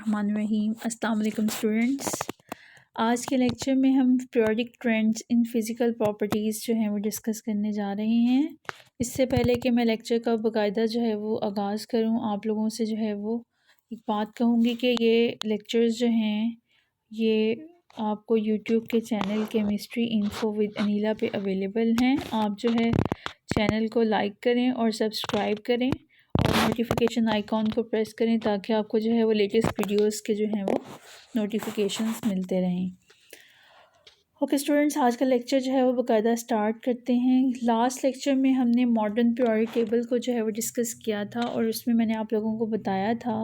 बिस्मिल्लाहिर्रहमानिर्रहीम। अस्सलाम वालेकुम स्टूडेंट्स। आज के लेक्चर में हम periodic trends in physical properties जो हैं वो डिस्कस करने जा रहे हैं। इससे पहले कि मैं लेक्चर का बाकायदा जो है वो आगाज़ करूं, आप लोगों से जो है वो एक बात कहूँगी कि ये लेक्चर्स जो हैं ये आपको यूट्यूब के channel chemistry info with Anila पे अवेलेबल हैं। आप जो है चैनल को लाइक करें और सब्सक्राइब करें और नोटिफिकेशन आइकॉन को प्रेस करें ताकि आपको जो है वो लेटेस्ट वीडियोस के जो हैं वो नोटिफिकेशंस मिलते रहें। ओके स्टूडेंट्स, आज का लेक्चर जो है वो बाकायदा स्टार्ट करते हैं। लास्ट लेक्चर में हमने मॉडर्न पीरियोडिक टेबल को जो है वो डिस्कस किया था और उसमें मैंने आप लोगों को बताया था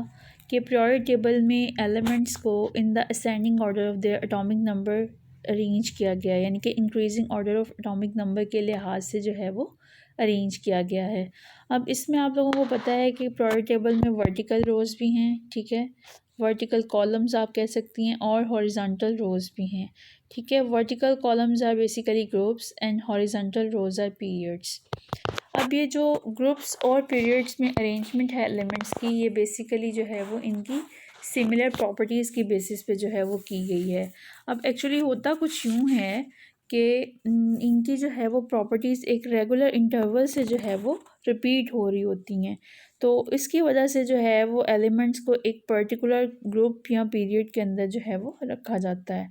कि पीरियोडिक टेबल में एलिमेंट्स को in the ascending order of their atomic number arrange किया गया, यानी कि increasing order of atomic number के लिहाज से जो है वो अरेंज किया गया है। अब इसमें आप लोगों को पता है कि पीरियोडिक टेबल में वर्टिकल रोज़ भी हैं, ठीक है, वर्टिकल कॉलम्स आप कह सकती हैं, और हॉरिजॉन्टल रोज़ भी हैं, ठीक है। Vertical columns are basically groups and horizontal rows are periods. अब ये जो ग्रुप्स और पीरियड्स में अरेंजमेंट है एलिमेंट्स की, ये बेसिकली जो है वो इनकी सिमिलर प्रॉपर्टीज़ की बेसिस पे जो है वो की गई है। अब एक्चुअली होता कुछ यूँ है कि इनकी जो है वो प्रॉपर्टीज़ एक रेगुलर इंटरवल से जो है वो रिपीट हो रही होती हैं, तो इसकी वजह से जो है वो एलिमेंट्स को एक पर्टिकुलर ग्रुप या पीरियड के अंदर जो है वो रखा जाता है।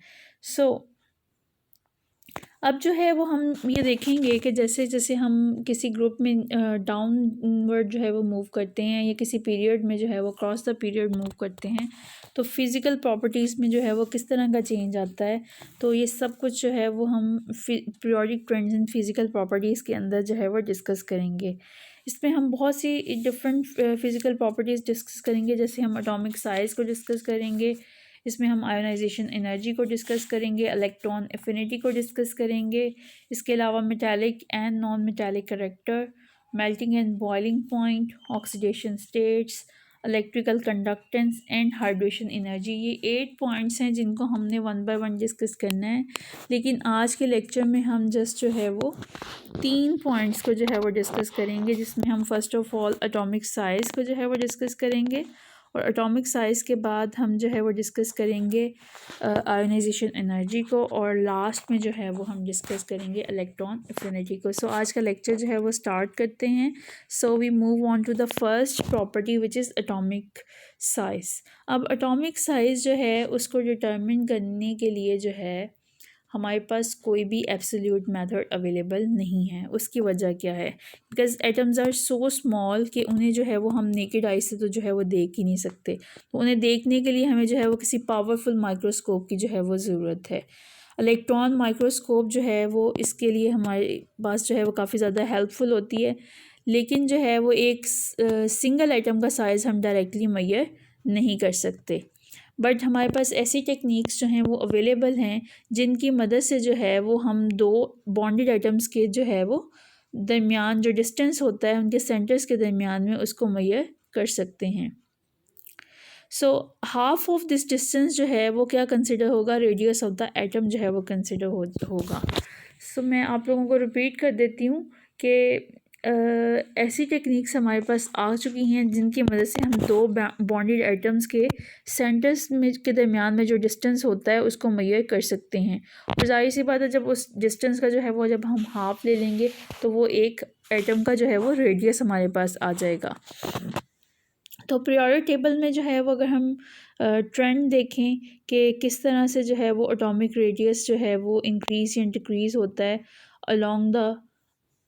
अब जो है वो हम ये देखेंगे कि जैसे जैसे हम किसी ग्रुप में डाउनवर्ड जो है वो मूव करते हैं या किसी पीरियड में जो है वो क्रॉस द पीरियड मूव करते हैं, तो फिज़िकल प्रॉपर्टीज़ में जो है वो किस तरह का चेंज आता है। तो ये सब कुछ जो है वो हम periodic trends in physical properties के अंदर जो है वो डिस्कस करेंगे। इसमें हम बहुत सी डिफरेंट फ़िज़िकल प्रॉपर्टीज़ डिस्कस करेंगे, जैसे हम एटॉमिक साइज़ को डिस्कस करेंगे, इसमें हम आयोनाइजेशन एनर्जी को डिस्कस करेंगे, इलेक्ट्रॉन एफिनिटी को डिस्कस करेंगे, इसके अलावा metallic and non metallic character, melting and boiling point, oxidation states, electrical conductance and hydration energy. ये 8 पॉइंट्स हैं जिनको हमने वन बाय वन डिस्कस करना है, लेकिन आज के लेक्चर में हम जस्ट जो है वो 3 पॉइंट्स को जो है वो डिस्कस करेंगे, जिसमें हम first of all atomic size को जो है वो डिस्कस करेंगे और एटॉमिक साइज़ के बाद हम जो है वो डिस्कस करेंगे आयोनाइजेशन एनर्जी को, और लास्ट में जो है वो हम डिस्कस करेंगे इलेक्ट्रॉन एफिनिटी को। सो आज का लेक्चर जो है वो स्टार्ट करते हैं। So we move on to the first property which is atomic size. अब एटॉमिक साइज़ जो है उसको डिटर्मिन करने के लिए जो है हमारे पास कोई भी एब्सोल्यूट मेथड अवेलेबल नहीं है। उसकी वजह क्या है? Because atoms are so small कि उन्हें जो है वो हम नेकेड आई से तो जो है वो देख ही नहीं सकते, तो उन्हें देखने के लिए हमें जो है वो किसी पावरफुल माइक्रोस्कोप की जो है वो ज़रूरत है। इलेक्ट्रॉन माइक्रोस्कोप जो है वो इसके लिए हमारे पास जो है वो काफ़ी ज़्यादा हेल्पफुल होती है, लेकिन जो है वो एक सिंगल आइटम का साइज़ हम डायरेक्टली मेजर नहीं कर सकते। बट हमारे पास ऐसी टेक्निक्स जो हैं वो अवेलेबल हैं जिनकी मदद से जो है वो हम दो बॉन्डेड आइटम्स के जो है वो दरमियान जो डिस्टेंस होता है उनके सेंटर्स के दरमियान में उसको मेजर कर सकते हैं। So half of this distance जो है वो क्या कंसिडर होगा? रेडियस ऑफ द एटम जो है वो कंसिडर होगा। सो मैं आप लोगों को रिपीट कर देती हूँ कि ऐसी टेक्निक्स हमारे पास आ चुकी हैं जिनकी मदद से हम दो बॉन्डेड आइटम्स के सेंटर्स में के दरमियान में जो डिस्टेंस होता है उसको मेजर कर सकते हैं। और जाहिर सी बात है, जब उस डिस्टेंस का जो है वो जब हम हाफ ले लेंगे तो वो एक एटम का जो है वो रेडियस हमारे पास आ जाएगा। तो पीरियोडिक टेबल में जो है वो अगर हम ट्रेंड देखें कि किस तरह से जो है वो एटॉमिक रेडियस जो है वो इंक्रीज़ या डिक्रीज़ होता है along the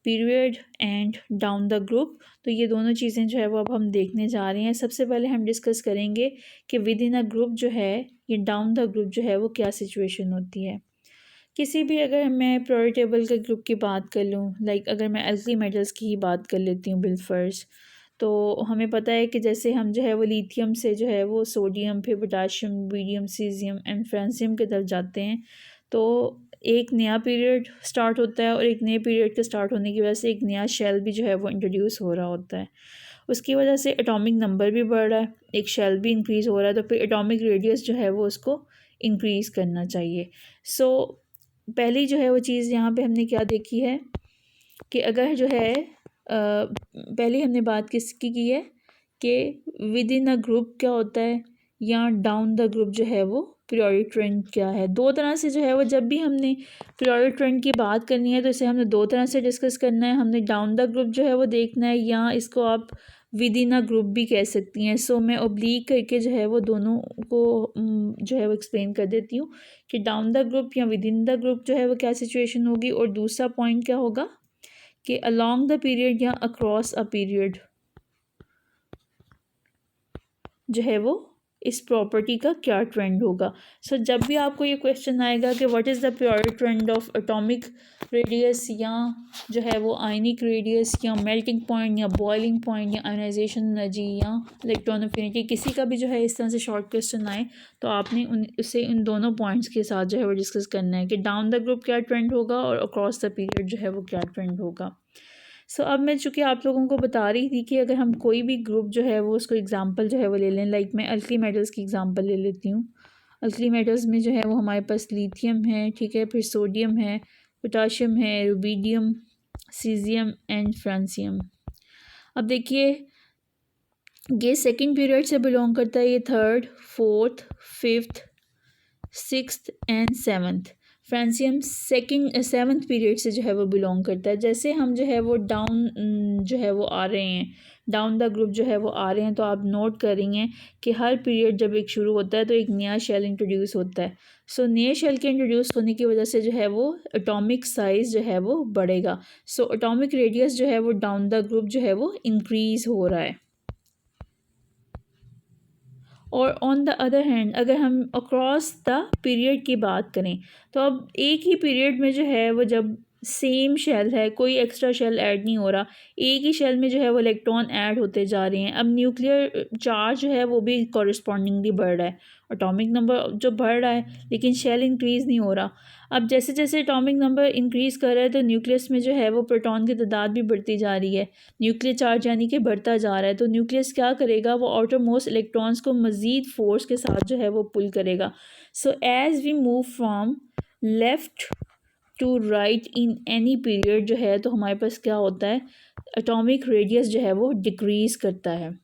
period and down the group, तो ये दोनों चीज़ें जो है वो अब हम देखने जा रहे हैं। सबसे पहले हम डिस्कस करेंगे कि विद इन अ ग्रुप जो है ये डाउन द ग्रुप जो है वो क्या सिचुएशन होती है। किसी भी, अगर मैं पीरियोडिक टेबल के ग्रुप की बात कर लूँ, लाइक अगर मैं एल्कली मेटल्स की ही बात कर लेती हूँ बिलफर्ज, तो हमें पता है कि जैसे हम जो है वो लिथियम से जो है वो सोडियम, फिर पोटाशियम, बीरियम, सीजियम एंड फ्रांसियम की तरफ जाते हैं, तो एक नया पीरियड स्टार्ट होता है और एक नए पीरियड के स्टार्ट होने की वजह से एक नया शेल भी जो है वो इंट्रोड्यूस हो रहा होता है। उसकी वजह से एटॉमिक नंबर भी बढ़ रहा है, एक शेल भी इंक्रीज़ हो रहा है, तो फिर एटॉमिक रेडियस जो है वो उसको इंक्रीज़ करना चाहिए। सो पहली जो है वो चीज़ यहाँ पे हमने क्या देखी है कि अगर जो है पहले हमने बात किसकी की है कि विद इन अ ग्रुप क्या होता है या डाउन द ग्रुप जो है वो पीरियोडिक ट्रेंड क्या है। दो तरह से जो है वो जब भी हमने पीरियोडिक ट्रेंड की बात करनी है तो इसे हमने दो तरह से डिस्कस करना है। हमने डाउन द ग्रुप जो है वो देखना है, या इसको आप विद इन अ ग्रुप भी कह सकती हैं। सो मैं ओब्लीक करके जो है वो दोनों को जो है वो एक्सप्लेन कर देती हूँ कि डाउन द ग्रुप या विद इन द ग्रुप जो है वो क्या सिचुएशन होगी। और दूसरा पॉइंट क्या होगा कि अलोंग द पीरियड या अक्रॉस अ पीरियड जो है वो इस प्रॉपर्टी का क्या ट्रेंड होगा। सो जब भी आपको ये क्वेश्चन आएगा कि what is the periodic trend of atomic radius या जो है वो आयनिक रेडियस या मेल्टिंग पॉइंट या बॉइलिंग पॉइंट या आयनाइजेशन एनर्जी या इलेक्ट्रॉन अफिनिटी, किसी का भी जो है इस तरह से शॉर्ट क्वेश्चन आए तो आपने उसे इन दोनों पॉइंट्स के साथ जो है वो डिस्कस करना है कि डाउन द ग्रुप क्या ट्रेंड होगा और अक्रॉस द पीरियड जो है वो क्या ट्रेंड होगा। सो अब मैं चूँकि आप लोगों को बता रही थी कि अगर हम कोई भी ग्रुप जो है वो उसको एग्ज़ाम्पल जो है वो ले लें, लाइक मैं अल्कली मेटल्स की एग्ज़ाम्पल ले लेती हूँ। अल्कली मेटल्स में जो है वो हमारे पास लिथियम है, ठीक है, फिर सोडियम है, पोटाशियम है, रुबीडियम, सीजियम एंड फ्रांसियम। अब देखिए ये सेकंड पीरियड से बिलोंग करता है, ये third, fourth, fifth, sixth and seventh. Francium seventh period से जो है वो बिलोंग करता है। जैसे हम जो है वो डाउन जो है वो आ रहे हैं, डाउन द ग्रुप जो है वो आ रहे हैं, तो आप नोट करेंगे कि हर पीरियड जब एक शुरू होता है तो एक नया शेल इंट्रोड्यूस होता है। सो नए शेल के इंट्रोड्यूस होने की वजह से जो है वो एटॉमिक साइज़ जो है वो बढ़ेगा। सो एटॉमिक रेडियस जो है वो डाउन द ग्रुप जो है वो इंक्रीज़ हो रहा है। और ऑन द अदर हैंड अगर हम अक्रॉस द पीरियड की बात करें तो अब एक ही पीरियड में जो है वो जब सेम शेल है, कोई एक्स्ट्रा शेल ऐड नहीं हो रहा, एक ही शेल में जो है वो इलेक्ट्रॉन ऐड होते जा रहे हैं। अब न्यूक्लियर चार्ज जो है वो भी कॉरस्पॉन्डिंगली बढ़ रहा है, एटॉमिक नंबर जो बढ़ रहा है लेकिन शेल इंक्रीज़ नहीं हो रहा। अब जैसे जैसे एटॉमिक नंबर इंक्रीज़ कर रहा है तो न्यूक्लियस में जो है वो प्रोटॉन की तादाद भी बढ़ती जा रही है, न्यूक्लियर चार्ज यानी कि बढ़ता जा रहा है। तो न्यूक्लियस क्या करेगा, वो आउटर मोस्ट इलेक्ट्रॉन्स को मज़ीद फोर्स के साथ जो है वो पुल करेगा। So as we move from left to right in any period जो है तो हमारे पास क्या होता है, एटॉमिक रेडियस जो है वो डिक्रीज़ करता है।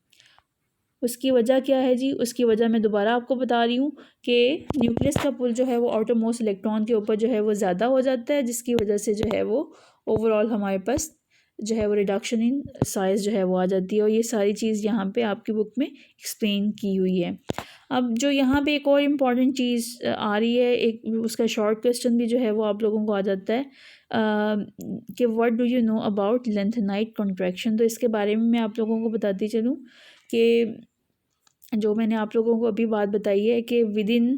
उसकी वजह क्या है जी, उसकी वजह मैं दोबारा आपको बता रही हूँ कि न्यूक्लियस का पुल जो है वो आउटर मोस्ट इलेक्ट्रॉन के ऊपर जो है वो ज़्यादा हो जाता है, जिसकी वजह से जो है वो ओवरऑल हमारे पास जो है वो रिडक्शन इन साइज़ जो है वो आ जाती है। और ये सारी चीज़ यहाँ पे आपकी बुक में एक्सप्लेन की हुई है। अब जो यहाँ पे एक और इम्पॉर्टेंट चीज़ आ रही है, एक उसका शॉर्ट क्वेश्चन भी जो है वो आप लोगों को आ जाता है कि what do you know about lanthanide contraction. तो इसके बारे में मैं आप लोगों को बताती चलूँ कि जो मैंने आप लोगों को अभी बात बताई है कि विद इन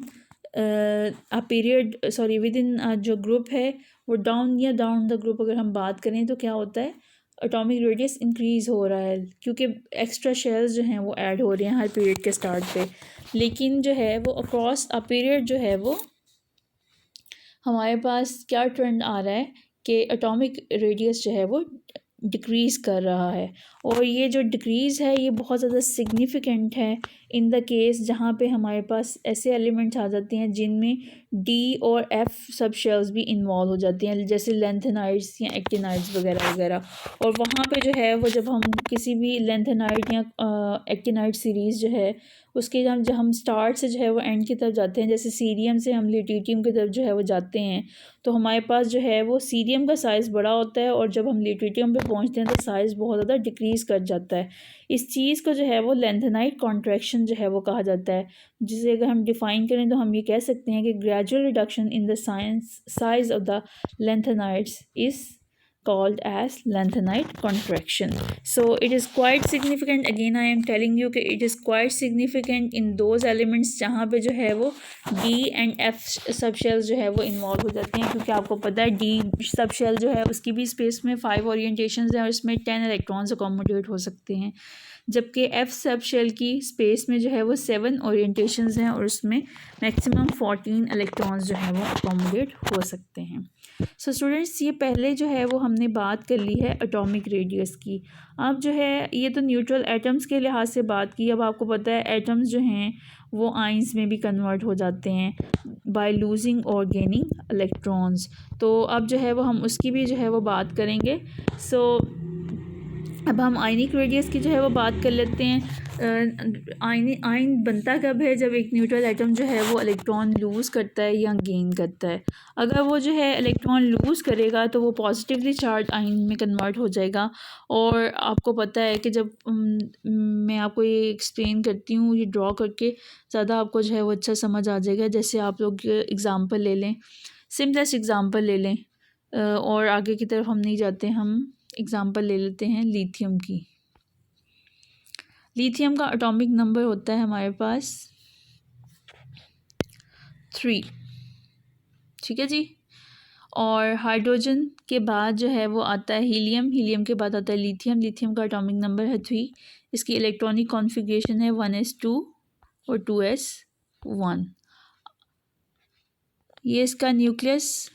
विद इन जो ग्रुप है वो डाउन या डाउन द ग्रुप अगर हम बात करें तो क्या होता है, एटॉमिक रेडियस इंक्रीज़ हो रहा है क्योंकि एक्स्ट्रा शेल्स जो हैं वो ऐड हो रहे हैं हर पीरियड के स्टार्ट पे। लेकिन जो है वो अक्रॉस अ पीरियड जो है वो हमारे पास क्या ट्रेंड आ रहा है कि एटॉमिक रेडियस जो है वो डिक्रीज़ कर रहा है। और ये जो डिक्रीज़ है ये बहुत ज़्यादा सिग्निफिकेंट है इन द केस जहाँ पे हमारे पास ऐसे एलिमेंट्स आ जाते हैं जिनमें डी और एफ सब शेल्स भी इन्वॉल्व हो जाती हैं, जैसे लेंथेनाइड्स या एक्टिनाइड्स वगैरह वगैरह। और वहाँ पे जो है वो जब हम किसी भी लेंथेनाइड या एक्टिनाइड सीरीज़ जो है उसके जब हम स्टार्ट से जो है वो एंड की तरफ जाते हैं, जैसे सीरियम से हम लिटियम की तरफ जो है वो जाते हैं, तो हमारे पास जो है वो सीरियम का साइज़ बड़ा होता है और जब हम लिटियम पे पहुंचते हैं तो साइज़ बहुत ज़्यादा डिक्रीज़ कर जाता है। इस चीज़ को जो है वो लेंथेनाइट कॉन्ट्रैक्शन जो है वो कहा जाता है, जिसे अगर हम डिफ़ाइन करें तो हम ये कह सकते हैं कि gradual reduction in the size of the lanthanides is called as lanthanide contraction. So it is quite significant, again I am telling you कि it is quite significant in those elements जहाँ पे जो है वो D and F सब shells जो है वो इन्वॉल्व हो जाते हैं, क्योंकि आपको पता है D सब शेल जो है उसकी भी स्पेस में 5 ओरिएंटेशंस हैं और इसमें 10 इलेक्ट्रॉन्स अकोमोडेट हो सकते हैं, जबकि एफ सब शेल की स्पेस में जो है वो 7 ओरिएंटेशंस हैं और उसमें मैक्सिमम 14 इलेक्ट्रॉन्स जो है वो अकोमोडेट हो सकते हैं। सो स्टूडेंट्स ये पहले जो है वो हमने बात कर ली है एटॉमिक रेडियस की। अब जो है ये तो न्यूट्रल एटम्स के लिहाज से बात की, अब आपको पता है एटम्स जो हैं वो आइंस में भी कन्वर्ट हो जाते हैं बाय लूजिंग और गेनिंग इलेक्ट्रॉन्स। तो अब जो है वो हम उसकी भी जो है वो बात करेंगे। सो अब हम आयनिक रेडियस की जो है वो बात कर लेते हैं। आयन बनता कब है, जब एक न्यूट्रल एटम जो है वो इलेक्ट्रॉन लूज़ करता है या गेन करता है। अगर वो जो है इलेक्ट्रॉन लूज़ करेगा तो वो पॉजिटिवली चार्ज आयन में कन्वर्ट हो जाएगा। और आपको पता है कि जब मैं आपको ये एक्सप्लेन करती हूँ, ये ड्रॉ करके ज़्यादा आपको जो है वो अच्छा समझ आ जाएगा। जैसे आप लोग एग्ज़ाम्पल ले लें, सिंपलेस्ट एग्ज़ाम्पल ले लें, और आगे की तरफ हम नहीं जाते, हम एग्ज़ाम्पल ले लेते हैं लिथियम की। लिथियम का एटॉमिक नंबर होता है हमारे पास 3, ठीक है जी। और हाइड्रोजन के बाद जो है वो आता है हीलियम, हीलियम के बाद आता है लिथियम, लिथियम का एटॉमिक नंबर है 3। इसकी इलेक्ट्रॉनिक कॉन्फ़िगरेशन है 1s2 और 2s1। ये इसका न्यूक्लियस,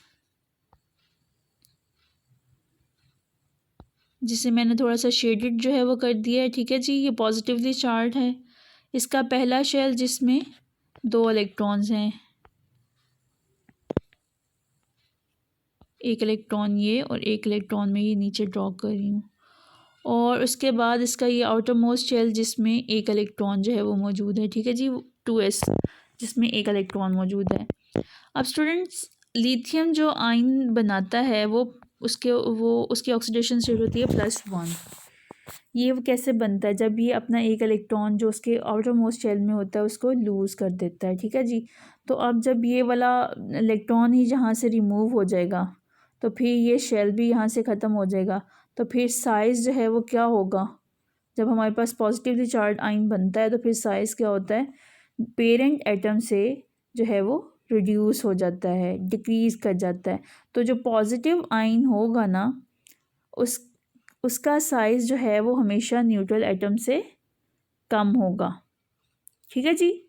जिसे मैंने थोड़ा सा शेडेड जो है वो कर दिया है, ठीक है जी। ये पॉजिटिवली चार्ज है। इसका पहला शेल जिसमें 2 इलेक्ट्रॉन्स हैं, एक इलेक्ट्रॉन ये और एक इलेक्ट्रॉन में ये नीचे ड्रॉ कर रही हूँ। और उसके बाद इसका ये आउटर मोस्ट शेल जिसमें एक इलेक्ट्रॉन जो है वो मौजूद है, ठीक है जी, 2s जिसमें एक इलेक्ट्रॉन मौजूद है। अब स्टूडेंट्स, लिथियम जो आयन बनाता है वो उसकी ऑक्सीडेशन स्टेट होती है +1। ये वो कैसे बनता है, जब ये अपना एक इलेक्ट्रॉन जो उसके आउटर मोस्ट शेल में होता है उसको लूज़ कर देता है, ठीक है जी। तो अब जब ये वाला इलेक्ट्रॉन ही जहाँ से रिमूव हो जाएगा तो फिर ये शेल भी यहाँ से ख़त्म हो जाएगा। तो फिर साइज़ जो है वो क्या होगा, जब हमारे पास पॉजिटिवली चार्ज आयन बनता है तो फिर साइज़ क्या होता है, पेरेंट एटम से जो है वो रिड्यूस हो जाता है, डिक्रीज़ कर जाता है। तो जो पॉजिटिव आयन होगा ना, उसका साइज़ जो है वो हमेशा न्यूट्रल एटम से कम होगा, ठीक है जी।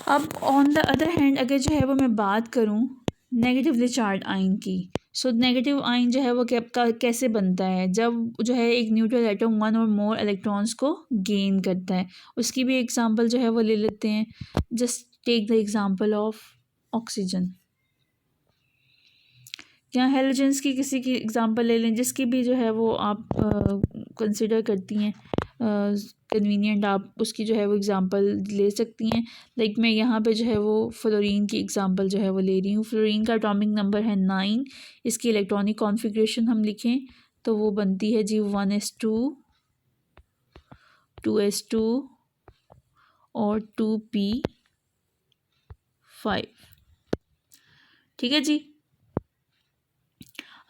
अब ऑन द अदर हैंड अगर जो है वो मैं बात करूँ नेगेटिवली चार्ज आयन की, सो नेगेटिव आयन जो है वो कैसे बनता है, जब जो है एक न्यूट्रल एटम 1 और मोर इलेक्ट्रॉन्स को गेन करता है। उसकी भी एग्जांपल जो है वो ले लेते हैं। Just take the example of oxygen, या हेलोजेंस की किसी की एग्जांपल ले लें, जिसकी भी जो है वो आप कंसिडर करती हैं कन्वीनियंट, आप उसकी जो है वो एग्ज़ाम्पल ले सकती हैं। लाइक मैं यहाँ पे जो है वो फ्लोरीन की एग्ज़ाम्पल जो है वो ले रही हूँ। फ्लोरीन का एटॉमिक नंबर है 9। इसकी इलेक्ट्रॉनिक कॉन्फ़िगरेशन हम लिखें तो वो बनती है जी 1s2 2s2 और 2p5, ठीक है जी।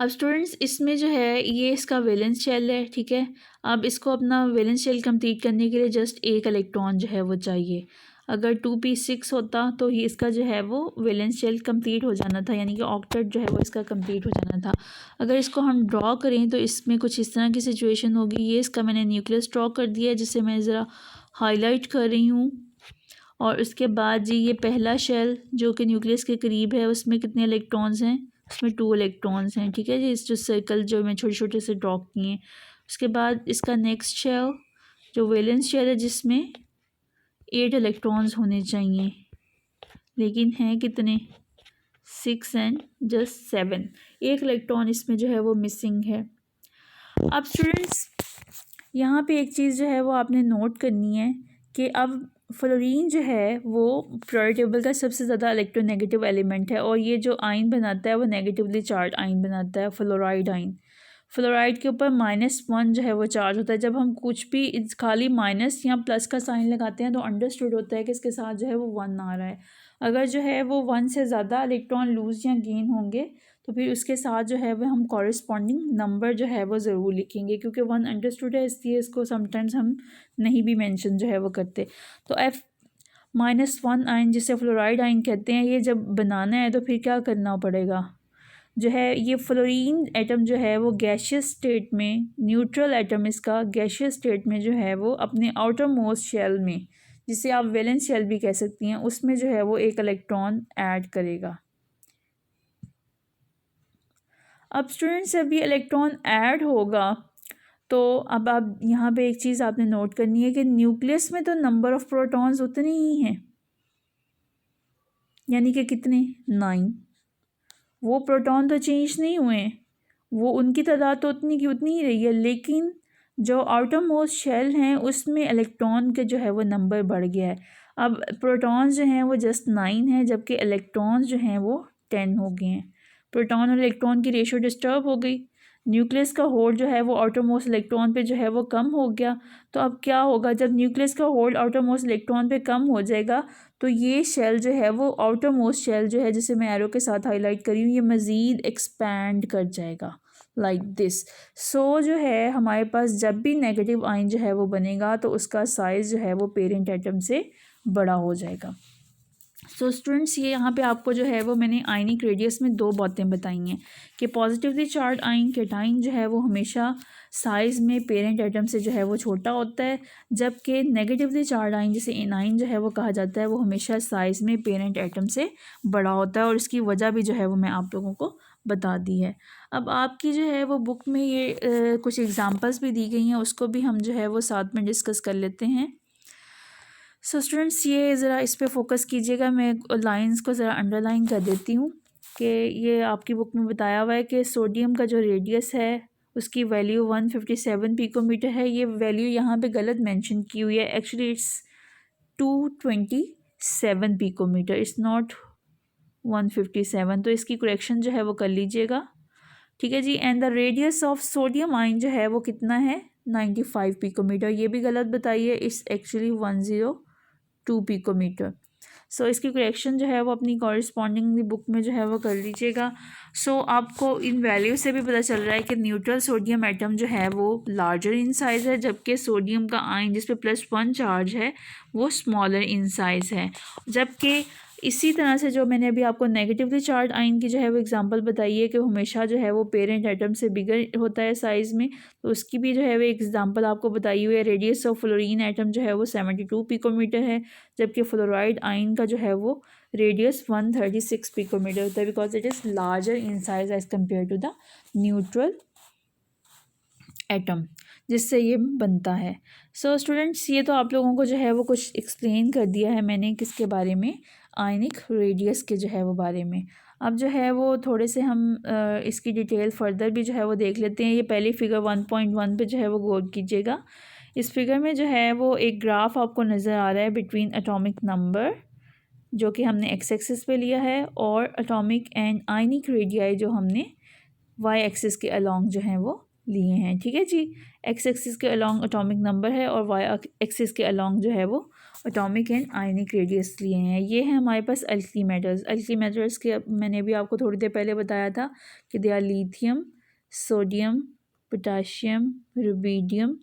अब स्टूडेंट्स, इसमें जो है ये इसका वैलेंस शेल है, ठीक है। अब इसको अपना वैलेंस शेल कंप्लीट करने के लिए जस्ट एक इलेक्ट्रॉन जो है वो चाहिए। अगर 2p6 होता तो ही इसका जो है वो वैलेंस शेल कंप्लीट हो जाना था, यानी कि ऑक्टेट जो है वो इसका कंप्लीट हो जाना था। अगर इसको हम ड्रॉ करें तो इसमें कुछ इस तरह की सिचुएशन होगी। ये इसका मैंने न्यूक्लियस ड्रॉ कर दिया है, जिसे मैं ज़रा हाईलाइट कर रही हूँ। और उसके बाद जी ये पहला शेल जो कि न्यूक्लियस के करीब है, उसमें कितने इलेक्ट्रॉन्स हैं, उसमें 2 इलेक्ट्रॉन्स हैं, ठीक है जी। इस जो सर्कल जो मैं छोटे छोटे से ड्रॉ किए हैं। उसके बाद इसका नेक्स्ट शेल जो वैलेंस शेल है, जिसमें 8 इलेक्ट्रॉन्स होने चाहिए, लेकिन हैं कितने, 6 एंड जस्ट 7। एक इलेक्ट्रॉन इसमें जो है वो मिसिंग है। अब स्टूडेंट्स, यहाँ पे एक चीज़ जो है वो आपने नोट करनी है कि अब फ्लोरीन जो है वो पीरियोडिक टेबल का सबसे ज़्यादा इलेक्ट्रोनेगेटिव एलिमेंट है, और ये जो आयन बनाता है वो नेगेटिवली चार्ज आयन बनाता है, फ्लोराइड आयन। फ्लोराइड के ऊपर -1 जो है वो चार्ज होता है। जब हम कुछ भी खाली माइनस या प्लस का साइन लगाते हैं तो अंडरस्टूड होता है कि इसके साथ जो है वो 1 आ रहा है। अगर जो है वो 1 से ज़्यादा इलेक्ट्रॉन लूज़ या गेन होंगे तो फिर उसके साथ जो है वो हम कॉरेस्पॉन्डिंग नंबर जो है वो ज़रूर लिखेंगे, क्योंकि 1 अंडरस्टूड है इसलिए इसको समटाइम्स हम नहीं भी मेंशन जो है वो करते। तो F-1 आयन जिसे फ्लोराइड आयन कहते हैं, ये जब बनाना है तो फिर क्या करना पड़ेगा, जो है ये फ्लोरीन एटम जो है वो गैशियस स्टेट में, न्यूट्रल एटम इसका गैशियस स्टेट में जो है वो अपने आउटर मोस्ट शेल में, जिसे आप वैलेंस शेल भी कह सकती हैं, उसमें जो है वो एक इलेक्ट्रॉन ऐड करेगा। अब स्टूडेंट्स, जब ये इलेक्ट्रॉन ऐड होगा तो अब आप यहाँ पे एक चीज़ आपने नोट करनी है कि न्यूक्लियस में तो नंबर ऑफ़ प्रोटॉन्स उतने ही हैं, यानी कि कितने, 9। वो प्रोटॉन तो चेंज नहीं हुए, वो उनकी तादाद तो उतनी की उतनी ही रही है, लेकिन जो आउटर मोस्ट शेल हैं उसमें इलेक्ट्रॉन के जो है वो नंबर बढ़ गया है। अब प्रोटॉन्स जो हैं वो जस्ट 9 हैं, जबकि इलेक्ट्रॉन्स जो हैं वो 10 हो गए हैं। प्रोटॉन और इलेक्ट्रॉन की रेशो डिस्टर्ब हो गई। न्यूक्लियस का होल्ड जो है वो आउटर मोस्ट इलेक्ट्रॉन पे जो है वो कम हो गया। तो अब क्या होगा, जब न्यूक्लियस का होल्ड आउटर मोस्ट इलेक्ट्रॉन पे कम हो जाएगा तो ये शेल जो है वो आउटर मोस्ट शेल जो है, जिसे मैं एरो के साथ हाईलाइट करी हूँ, ये मज़ीद एक्सपैंड कर जाएगा लाइक दिस। सो जो है हमारे पास जब भी नेगेटिव आयन जो है वो बनेगा तो उसका साइज़ जो है वो पेरेंट एटम से बड़ा हो जाएगा। सो स्टूडेंट्स, ये यहाँ पे आपको जो है वो मैंने आयनिक रेडियस में दो बातें बताई हैं कि पॉजिटिवली चार्ज आयन कैटाइन जो है वो हमेशा साइज़ में पेरेंट एटम से जो है वो छोटा होता है, जबकि नेगेटिवली चार्ज आयन जिसे एनाइन जो है वो कहा जाता है वो हमेशा साइज़ में पेरेंट एटम से बड़ा होता है। और इसकी वजह भी जो है वो मैं आप लोगों को बता दी है। अब आपकी जो है वो बुक में ये कुछ एग्ज़ाम्पल्स भी दी गई हैं, उसको भी हम जो है वो साथ में डिस्कस कर लेते हैं। सो स्टूडेंट्स, ये ज़रा इस पे फोकस कीजिएगा, मैं लाइंस को ज़रा अंडरलाइन कर देती हूँ कि ये आपकी बुक में बताया हुआ है कि सोडियम का जो रेडियस है उसकी वैल्यू 157 पिकोमीटर है। ये वैल्यू यहाँ पे गलत मेंशन की हुई है, actually it's 227 picometre, it's not 157। तो इसकी करेक्शन जो है वो कर लीजिएगा, ठीक है जी। And the radius of sodium ion जो है वो कितना है, 95 पिकोमीटर, ये भी गलत बताइए, इट्स एक्चुअली 102 पिकोमीटर। सो इसकी करेक्शन जो है वो अपनी कॉरेस्पॉन्डिंगली बुक में जो है वो कर लीजिएगा। सो आपको इन वैल्यू से भी पता चल रहा है कि न्यूट्रल सोडियम एटम जो है वो लार्जर इन साइज़ है, जबकि सोडियम का आयन जिस पे +1 चार्ज है वो स्मॉलर इन साइज़ है। जबकि इसी तरह से जो मैंने अभी आपको नेगेटिवली चार्ज आयन की जो है वो एग्जांपल बताई है कि हमेशा जो है वो पेरेंट एटम से बिगर होता है साइज़ में, तो उसकी भी जो है वो एग्जांपल आपको बताई हुई है। रेडियस ऑफ फ्लोरीन एटम जो है वो 72 पिकोमीटर है, जबकि फ्लोराइड आयन का जो है वो रेडियस 136 पिकोमीटर होता है, because it is larger in size as compare to the neutral atom जिससे ये बनता है। सो स्टूडेंट्स, ये तो आप लोगों को जो है वो कुछ एक्सप्लेन कर दिया है मैंने किसके बारे में, आयनिक रेडियस के जो है वो बारे में। अब जो है वो थोड़े से हम इसकी डिटेल फर्दर भी जो है वो देख लेते हैं। ये पहली फिगर 1.1 पे जो है वो गौर कीजिएगा। इस फिगर में जो है वो एक ग्राफ आपको नज़र आ रहा है बिटवीन एटॉमिक नंबर जो कि हमने एक्स एक्सिस पे लिया है, और एटॉमिक एंड आयनिक रेडियाई जो हमने वाई एक्सिस के अलॉन्ग जो हैं वो लिए हैं, ठीक है जी। एक्स एक्सिस के अलॉन्ग एटॉमिक नंबर है और वाई एक्सिस के अलॉन्ग जो है वो एटॉमिक एंड आयनिक रेडियस लिए हैं। ये है हमारे पास अल्कली मेटल्स। अल्कली मेटल्स के मैंने भी आपको थोड़ी देर पहले बताया था कि they are lithium, sodium, potassium, rubidium,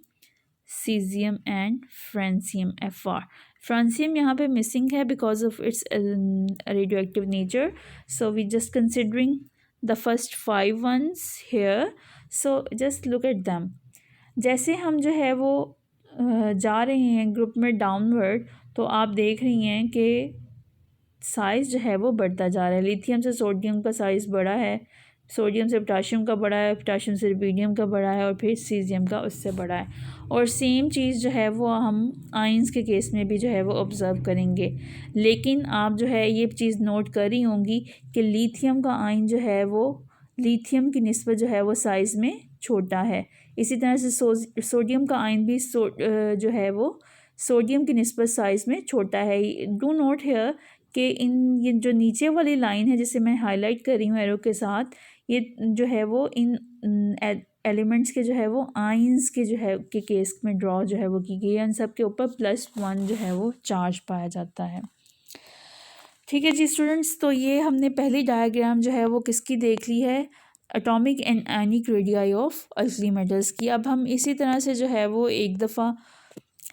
caesium and francium Fr। Francium यहाँ पे मिसिंग है because of its radioactive nature, so we just considering the first 5 ones here, so just look at them। जैसे हम जो है वो जा रहे हैं ग्रुप में डाउनवर्ड, तो आप देख रही हैं कि साइज़ जो है वो बढ़ता जा रहा है। लिथियम से सोडियम का साइज़ बड़ा है, सोडियम से पोटाशियम का बड़ा है, पोटाशियम से रुबीडियम का बड़ा है, और फिर सीजियम का उससे बड़ा है। और सेम चीज़ जो है वो हम आयंस के केस में भी जो है वो ऑब्ज़र्व करेंगे। लेकिन आप जो है ये चीज़ नोट कर रही होंगी कि लिथियम का आयन जो है वो लिथियम की निस्बत जो है वो साइज़ में छोटा है। इसी तरह से सोडियम का आयन भी जो है वो सोडियम की निस्बत साइज़ में छोटा है। डू नोट हेयर कि ये जो नीचे वाली लाइन है जिसे मैं हाईलाइट कर रही हूँ एरो के साथ, ये जो है वो इन एलिमेंट्स के जो है वो आयंस के जो है के केस में ड्रॉ जो है वो की गई है। इन सब के ऊपर +1 जो है वो चार्ज पाया जाता है, ठीक है जी स्टूडेंट्स। तो ये हमने पहली डायग्राम जो है वो किसकी देख ली है, atomic and ionic radii of alkali metals की। अब हम इसी तरह से जो है वो एक दफ़ा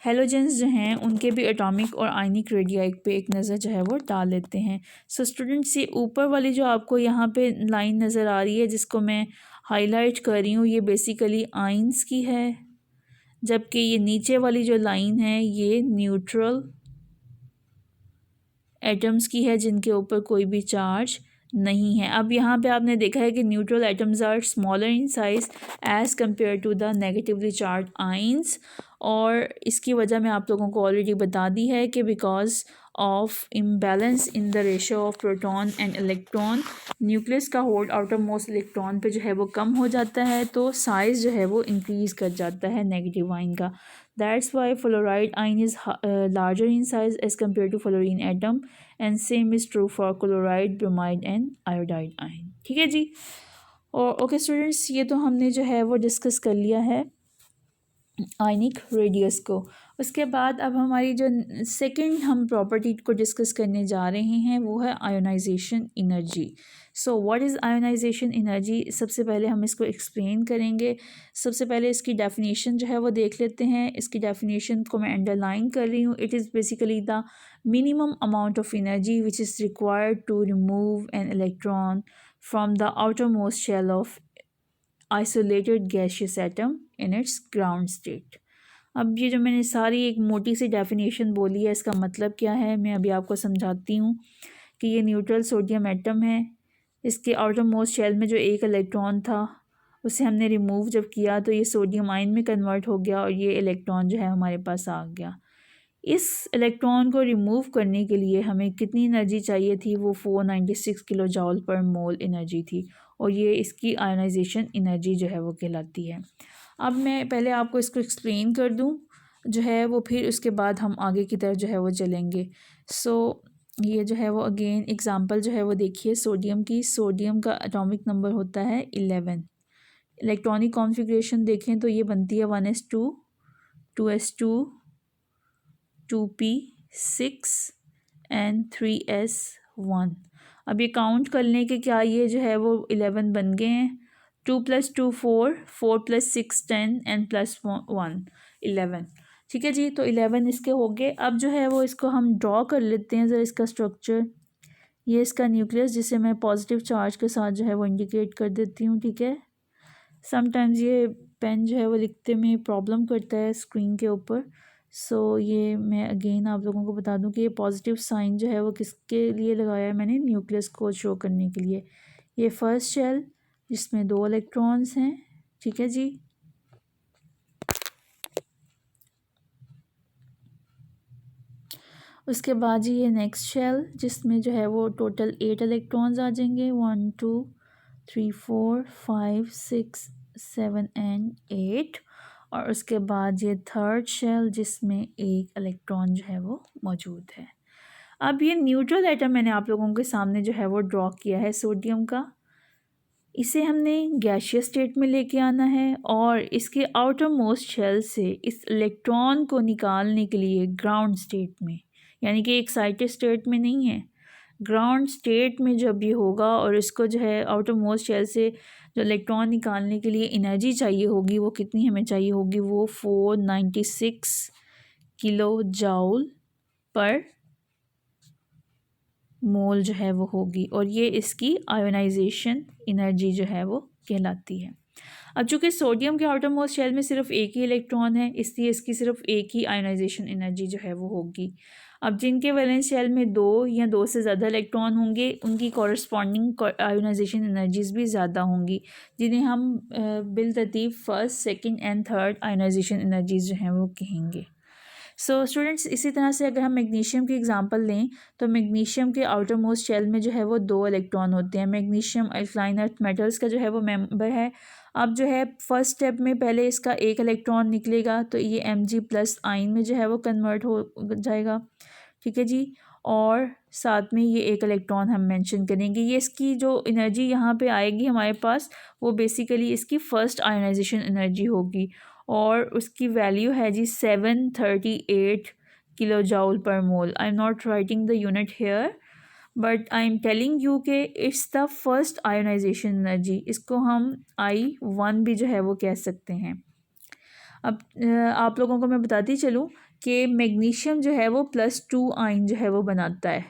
हेलोजेंस जो हैं उनके भी एटॉमिक और आयनिक रेडियाई पे एक नज़र जो है वो डाल लेते हैं। सो स्टूडेंट्स, ये ऊपर वाली जो आपको यहाँ पे लाइन नज़र आ रही है जिसको मैं हाईलाइट कर रही हूँ, ये बेसिकली आयंस की है, जबकि ये नीचे वाली जो लाइन है ये न्यूट्रल एटम्स की है जिनके ऊपर कोई भी चार्ज नहीं है। अब यहाँ पे आपने देखा है कि neutral atoms are smaller in size as compare to the negatively charge ions, और इसकी वजह मैं आप लोगों को ऑलरेडी बता दी है कि because of imbalance in the ratio of proton and electron, nucleus का होल्ड आउटर मोस्ट इलेक्ट्रॉन पे जो है वो कम हो जाता है, तो साइज़ जो है वो इंक्रीज़ कर जाता है नेगेटिव आइन का। That's why fluoride ion is larger in size as compare to fluorine atom, and same is true for chloride, bromide and iodide ion. ठीक है जी। और ओके स्टूडेंट्स, ये तो हमने जो है वो डिस्कस कर लिया है आयनिक रेडियस को। उसके बाद अब हमारी जो सेकंड हम प्रॉपर्टी को डिस्कस करने जा रहे हैं वो है ionisation energy. So what is ionisation energy? सबसे पहले हम इसको एक्सप्लेन करेंगे। सबसे पहले इसकी डेफिनेशन जो है वो देख लेते हैं। इसकी डेफिनेशन को मैं अंडरलाइन कर रही हूँ। It is basically the minimum amount of energy which is required to remove an electron from the outermost shell of isolated gaseous atom in its ground state. अब ये जो मैंने सारी एक मोटी सी डेफिनेशन बोली है, इसका मतलब क्या है मैं अभी आपको समझाती हूँ कि ये न्यूट्रल सोडियम एटम है। इसके आउटर मोस्ट शेल में जो एक इलेक्ट्रॉन था उसे हमने रिमूव जब किया तो ये सोडियम आयन में कन्वर्ट हो गया और ये इलेक्ट्रॉन जो है हमारे पास आ गया। इस इलेक्ट्रॉन को रिमूव करने के लिए हमें कितनी एनर्जी चाहिए थी? वो 496 किलो जॉल पर मोल एनर्जी थी, और ये इसकी आयोनाइजेशन एनर्जी जो है वो कहलाती है। अब मैं पहले आपको इसको एक्सप्लेन कर दूं जो है वो, फिर उसके बाद हम आगे की तरफ जो है वो चलेंगे। ये जो है वो अगेन एग्जांपल जो है वो देखिए सोडियम की। सोडियम का एटॉमिक नंबर होता है 11। इलेक्ट्रॉनिक कॉन्फ़िगरेशन देखें तो ये बनती है 1s2, 2s2, 2p6 and 3s1। अब ये काउंट कर लें कि क्या ये जो है वो 11 बन गए हैं। 2 + 2 4, 4 + 6 10 एंड +1 11। ठीक है जी, तो 11 इसके हो गए। अब जो है वो इसको हम ड्रॉ कर लेते हैं ज़रा इसका स्ट्रक्चर। ये इसका न्यूक्लियस जिसे मैं पॉजिटिव चार्ज के साथ जो है वो इंडिकेट कर देती हूँ। ठीक है, समटाइम्स ये पेन जो है वो लिखते में प्रॉब्लम करता है स्क्रीन के ऊपर। ये मैं अगेन आप लोगों को बता दूं कि ये पॉजिटिव साइन जो है वो किसके लिए लगाया है मैंने? न्यूक्लियस को शो करने के लिए। ये फर्स्ट शेल जिसमें 2 इलेक्ट्रॉन्स हैं। ठीक है जी, उसके बाद जी ये नेक्स्ट शेल जिसमें जो है वो टोटल 8 इलेक्ट्रॉन्स आ जाएंगे। 1 2 3 4 5 6 7 एंड 8। और उसके बाद ये थर्ड शेल जिसमें एक इलेक्ट्रॉन जो है वो मौजूद है। अब ये न्यूट्रल एटम मैंने आप लोगों के सामने जो है वो ड्रॉ किया है सोडियम का। इसे हमने गैसियस स्टेट में लेके आना है और इसके आउटर मोस्ट शेल से इस इलेक्ट्रॉन को निकालने के लिए ग्राउंड स्टेट में, यानी कि एक्साइटेड स्टेट में नहीं है, ग्राउंड स्टेट में जब ये होगा और इसको जो है आउटर मोस्ट शेल से जो इलेक्ट्रॉन निकालने के लिए एनर्जी चाहिए होगी वो कितनी हमें चाहिए होगी? वो 496 किलो जूल पर मोल जो है वो होगी, और ये इसकी आयोनाइजेशन एनर्जी जो है वो कहलाती है। अब चूँकि सोडियम के आउटर मोस्ट शेल में सिर्फ एक ही इलेक्ट्रॉन है, इसलिए इसकी सिर्फ एक ही आयोनाइजेशन एनर्जी जो है वो होगी। अब जिनके वैलेंस शेल में 2 या 2 से ज़्यादा इलेक्ट्रॉन होंगे उनकी कॉरस्पॉन्डिंग आयोनाइजेशन एनर्जीज भी ज़्यादा होंगी, जिन्हें हम बिलतरतीब first, second and third ionisation energies जो हैं वो कहेंगे। स्टूडेंट्स, इसी तरह से अगर हम मैग्नीशियम की एग्जांपल लें तो मैग्नीशियम के आउटर मोस्ट शेल में जो है वो 2 इलेक्ट्रॉन होते हैं। मैग्नीशियम अल्कलाइन अर्थ मेटल्स का जो है वो मेंबर है। अब जो है फर्स्ट स्टेप में पहले इसका एक इलेक्ट्रॉन निकलेगा तो ये Mg+ आयन में जो है वो कन्वर्ट हो जाएगा। ठीक है जी, और साथ में ये एक इलेक्ट्रॉन हम मेंशन करेंगे। ये इसकी जो एनर्जी यहाँ पे आएगी हमारे पास वो बेसिकली इसकी फ़र्स्ट आयोनाइजेशन एनर्जी होगी, और उसकी वैल्यू है जी 738 kilojoule per mole. I am not writing the unit here but I am telling you के it's the first ionisation energy. इसको हम I1 भी जो है वो कह सकते हैं। अब आप लोगों को मैं बताती चलूँ कि मैग्नीशियम जो है वो +2 आयन जो है वो बनाता है।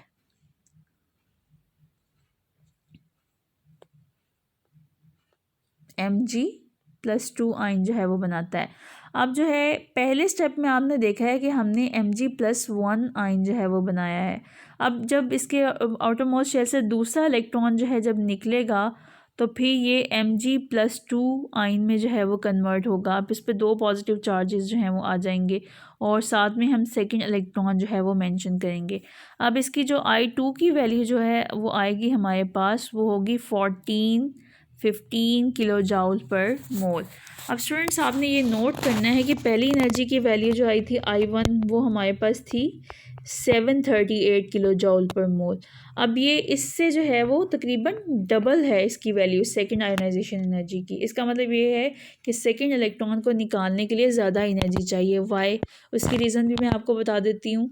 Mg+2 आयन जो है वो बनाता है। अब जो है पहले स्टेप में आपने देखा है कि हमने Mg+1 आयन जो है वो बनाया है। अब जब इसके आउटर मोस्ट शेल से दूसरा इलेक्ट्रॉन जो है जब निकलेगा तो फिर ये Mg+2 आयन में जो है वो कन्वर्ट होगा। अब इस पे 2 पॉजिटिव चार्जेस जो हैं वो आ जाएंगे और साथ में हम सेकंड इलेक्ट्रॉन जो है वो मेंशन करेंगे। अब इसकी जो I2 की वैल्यू जो है वो आएगी हमारे पास, वो होगी 15 किलो जाउल पर मोल। अब स्टूडेंट्स आपने ये नोट करना है कि पहली एनर्जी की वैल्यू जो आई थी I1 वो हमारे पास थी 738 किलो जॉल पर मोल। अब ये इससे जो है वो तकरीबन डबल है इसकी वैल्यू सेकंड आयोनाइजेशन एनर्जी की। इसका मतलब ये है कि सेकंड इलेक्ट्रॉन को निकालने के लिए ज़्यादा एनर्जी चाहिए। वाई, उसकी रीज़न भी मैं आपको बता देती हूँ